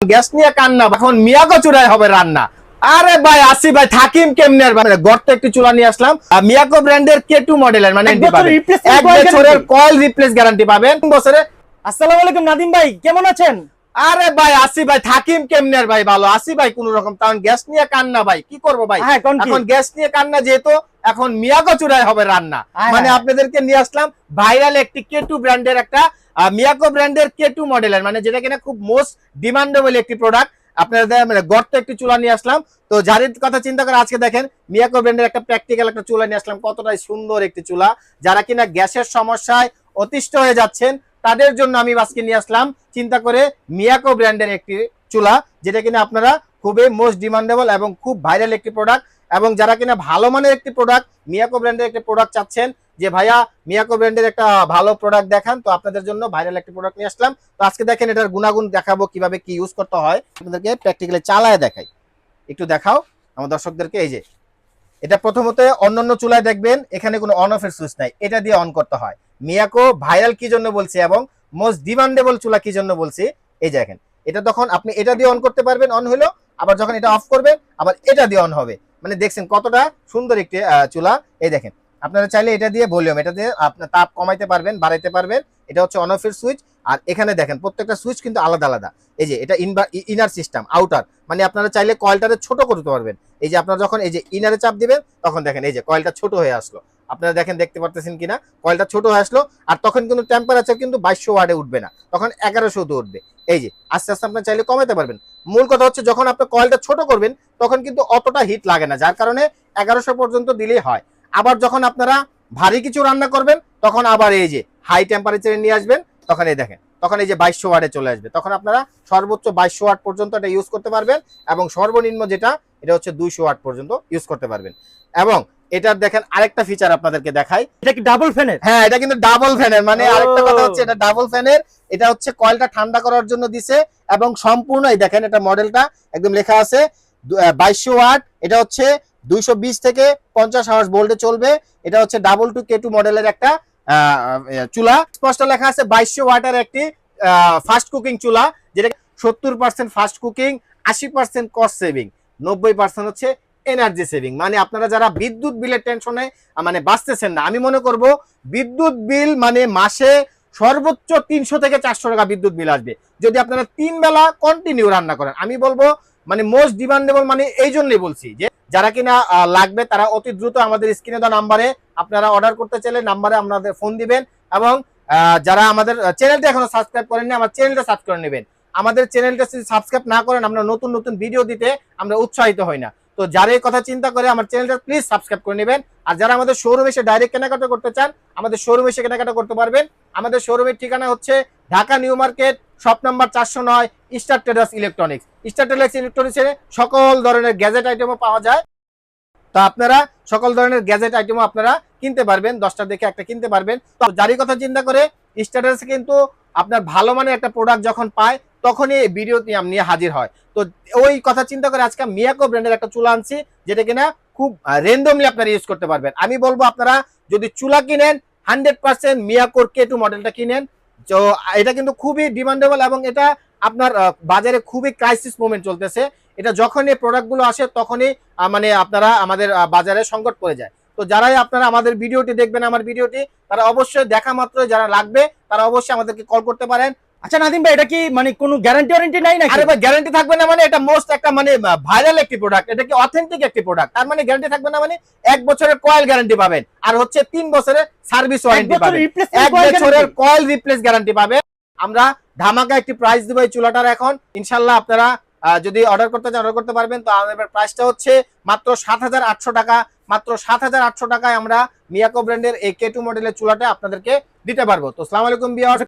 Gas নিয়ে কান্না, এখন মিয়াকো চুলায় হবে রান্না। আরে ভাই আসি ভাই, থাকিম কেমনে আর মানে গর্ত একটি চুলা নিয়ে আসলাম মিয়াকো ব্র্যান্ডের K2 মডেলের, মানে এক বছরের কয়েল রিপ্লেস গ্যারান্টি পাবেন, 3 বছরে। আসসালামু আলাইকুম নাদিম ভাই, কেমন আছেন? আরে ভাই আসি ভাই, থাকিম কেমনে আর ভাই, ভালো আসি ভাই কোন রকম। কারণ গ্যাস নিয়ে কান্না ভাই, কি করব ভাই, এখন গ্যাস নিয়ে কান্না, যেহেতু এখন মিয়াকো চুলায় হবে রান্না। মানে আপনাদেরকে নিয়ে আসলাম ভাইরাল একটি K2 ব্র্যান্ডের একটা মিয়াকো ব্র্যান্ডের K2 মডেলের, মানে যেটা কিনা খুব মোস্ট ডিমান্ডেবল একটি প্রোডাক্ট। আপনাদের মানে গর্ত একটি চুলা নিয়ে আসলাম। তো যার কথা চিন্তা করে আজকে দেখেন মিয়াকো ব্র্যান্ডের একটা প্র্যাকটিক্যাল একটা চুলা নিয়ে আসলাম, কতটাই সুন্দর একটি চুলা। যারা কিনা গ্যাসের সমস্যায় অতিষ্ঠ হয়ে যাচ্ছেন তাদের জন্য আমি আজকে নিয়ে আসলাম চিন্তা করে মিয়াকো ব্র্যান্ডের একটি চুলা, যেটা কিনা আপনারা খুবই মোস্ট ডিমান্ডেবল এবং খুব ভাইরাল একটি প্রোডাক্ট। এবং যারা কিনা ভালো মানের একটি প্রোডাক্ট, মিয়াকো ব্র্যান্ডের একটি প্রোডাক্ট চাচ্ছেন যে ভাইয়া মিয়াকো ব্র্যান্ডের একটা ভালো প্রোডাক্ট দেখান, তো আপনাদের জন্য ভাইরাল একটি প্রোডাক্ট নিয়ে আসলাম। তো আজকে দেখেন এটার গুণাগুণ দেখাবো, কিভাবে কি ইউজ করতে হয় আপনাদেরকে প্র্যাকটিক্যালি চালায় দেখাই। একটু দেখাও আমার দর্শকদেরকে। এই যে এটা প্রথমত অন্যান্য চুলায় দেখবেন এখানে কোনো অন অফের সুইচ নাই, এটা দিয়ে অন করতে হয়। মিয়াকো ভাইরাল কি জন্য বলছি এবং মোস্ট ডিমান্ডেবল চুলা কি জন্য বলছি, এই যে দেখেন এটা তখন আপনি এটা দিয়ে অন করতে পারবেন, অন হলো, আবার যখন এটা অফ করবেন আবার এটা দিয়ে অন হবে। মানে দেখছেন কতটা সুন্দর একটি চুলা। এই দেখেন আপনারা চাইলে এটা দিয়ে ভলিউম, এটা দিয়ে আপনার তাপ কমাইতে পারবেন, বাড়াইতে পারবেন। এটা হচ্ছে অন অফের সুইচ। আর এখানে দেখেন প্রত্যেকটা সুইচ কিন্তু আলাদা আলাদা। এই যে এটা ইনার সিস্টেম, আউটার, মানে আপনারা চাইলে কয়েলটারে ছোট করতে পারবেন। এই যে আপনারা যখন এই যে ইনারে চাপ দিবেন তখন দেখেন এই যে কয়েলটা ছোট হয়ে আসলো। আপনারা দেখেন, দেখতে পারতেছেন কিনা, কয়েলটা ছোট হয়ে আসলো। আর তখন কিন্তু টেম্পারেচার কিন্তু 2200 ওয়াটে উঠবে না, তখন 1100 উঠবে। এই যে আস্তে আস্তে আপনারা চাইলে কমাতে পারবেন। মূল কথা হচ্ছে যখন আপনি কয়েলটা ছোট করবেন তখন কিন্তু অতটা হিট লাগে না, যার কারণে 1100 পর্যন্ত দিলেই হয়। আবার যখন আপনারা ভারী কিছু রান্না করবেন তখন আবার এই যে হাই টেম্পারেচারে নিয়ে আসবেন, তখন এই দেখেন তখন এই যে 2200 ওয়াটে চলে আসবে। তখন আপনারা সর্বোচ্চ 2200 ওয়াট পর্যন্ত এটা ইউজ করতে পারবেন এবং সর্বনিম্ন যেটা এটা হচ্ছে 200 ওয়াট পর্যন্ত ইউজ করতে পারবেন। এবং এটার দেখেন আরেকটা ফিচার আপনাদেরকে দেখাই। এটা কি ডাবল ফ্যানের? হ্যাঁ, এটা কিন্তু ডাবল ফ্যানের, মানে আরেকটা কথা হচ্ছে এটা ডাবল ফ্যানের। এটা হচ্ছে কয়েলটা ঠান্ডা করার জন্য দিছে এবং সম্পূর্ণ এই দেখেন এটা মডেলটা একদম লেখা আছে 2200 ওয়াট। এটা হচ্ছে 220 থেকে 50 আওয়ার্স ভোল্টে চলবে। এটা হচ্ছে ডাবল টু K2 মডেলের একটা চুলা। স্পষ্ট লেখা আছে 2200 ওয়াটের একটি ফাস্ট কুকিং চুলা, যেটা 70% ফাস্ট কুকিং, 80% কস্ট সেভিং, 90% হচ্ছে এনার্জি সেভিং। মানে আপনারা যারা বিদ্যুৎ বিলের টেনশনে মানে বাঁচতেছেন না, আমি মনে করব বিদ্যুৎ বিল মানে মাসে সর্বোচ্চ 300 থেকে 400 টাকা বিদ্যুৎ বিল আসবে যদি আপনারা 3 বেলা কন্টিনিউ রান্না করেন। আমি বলবো মানে মোস্ট ডিমান্ডেবল, মানে এই জন্যই বলছি যে যারা কিনা লাগবে তারা অতি দ্রুত আমাদের স্ক্রিনে দেওয়া নাম্বারে আপনারা অর্ডার করতে চাইলে নাম্বারে আপনাদের ফোন দিবেন। এবং যারা আমাদের চ্যানেলটা এখনো সাবস্ক্রাইব করেননি আমার চ্যানেলটা সাবস্ক্রাইব করে নেবেন। আমাদের চ্যানেলটা যদি সাবস্ক্রাইব না করেন আমরা নতুন নতুন ভিডিও দিতে আমরা উৎসাহিত হই না। তো যারা এই কথা চিন্তা করে আমার চ্যানেলটা প্লিজ সাবস্ক্রাইব করে নেবেন। আর যারা আমাদের শোরুমে এসে ডাইরেক্ট কেনাকাটা করতে চান আমাদের শোরুমে এসে কেনাকাটা করতে পারবেন। আমাদের শোরুমের ঠিকানা হচ্ছে Dhaka new market, shop number 409, star traders electronics. Star traders ইলেকট্রনিক্সে সকল ধরনের গ্যাজেট আইটেমও পাওয়া যায়। তো আপনারা সকল ধরনের গ্যাজেট আইটেমও আপনারা কিনতে পারবেন, 10টা দেখে একটা কিনতে পারবেন। তো যারই কথা চিন্তা করে স্টার ট্রেডার্স কিন্তু আপনার ভালো মানের একটা প্রোডাক্ট যখন পায় তখনই এই ভিডিও নিয়ে হাজির হয়। তো ওই কথা চিন্তা করে আজকে মিয়াকো ব্র্যান্ডের একটা চুলা আনছি, যেটা কিনা খুব র্যান্ডমলি আপনারা ইউজ করতে পারবেন। আমি বলবো আপনারা যদি চুলা কিনেন 100% মিয়াকোর K2 মডেলটা কিনেন। তো এটা কিন্তু খুবই ডিমান্ডেবল এবং এটা আপনার বাজারে খুবই ক্রাইসিস মোমেন্ট চলতেছে। এটা যখন এই প্রোডাক্টগুলো আসে তখনই মানে আপনারা আমাদের বাজারে সংকট পড়ে যায়। তো যারাই আপনারা আমাদের ভিডিওটি দেখবেন, আমার ভিডিওটি, তারা অবশ্যই দেখা মাত্র যারা লাগবে তারা অবশ্যই আমাদেরকে কল করতে পারেন। আচ্ছা নাদিম ভাই, এটা কি মানে কোনো গ্যারান্টি ওয়ারেন্টি নাই নাকি? আরে ভাই গ্যারান্টি থাকবে না মানে এটা মোস্ট একটা মানে ভাইরাল একটি প্রোডাক্ট, এটা কি অথেন্টিক একটি প্রোডাক্ট, তার মানে গ্যারান্টি থাকবে না মানে 1 বছরের কয়েল গ্যারান্টি পাবেন আর হচ্ছে 3 বছরের সার্ভিস ওয়ারেন্টি পাবেন, 1 বছরের কয়েল রিপ্লেস গ্যারান্টি পাবেন। আমরা ধামাকা একটি প্রাইস দেব এই চুলাটার এখন ইনশাআল্লাহ। আপনারা যদি অর্ডার করতে চান অর্ডার করতে পারবেন। তো আমাদের প্রাইসটা হচ্ছে মাত্র 7800 টাকা। মাত্র 7800 টাকায় আমরা মিয়াকো ব্র্যান্ডের এই K2 মডেলের চুলাটা আপনাদেরকে দিতে পারবো। তো আসসালামু আলাইকুম ভিউয়ার্স।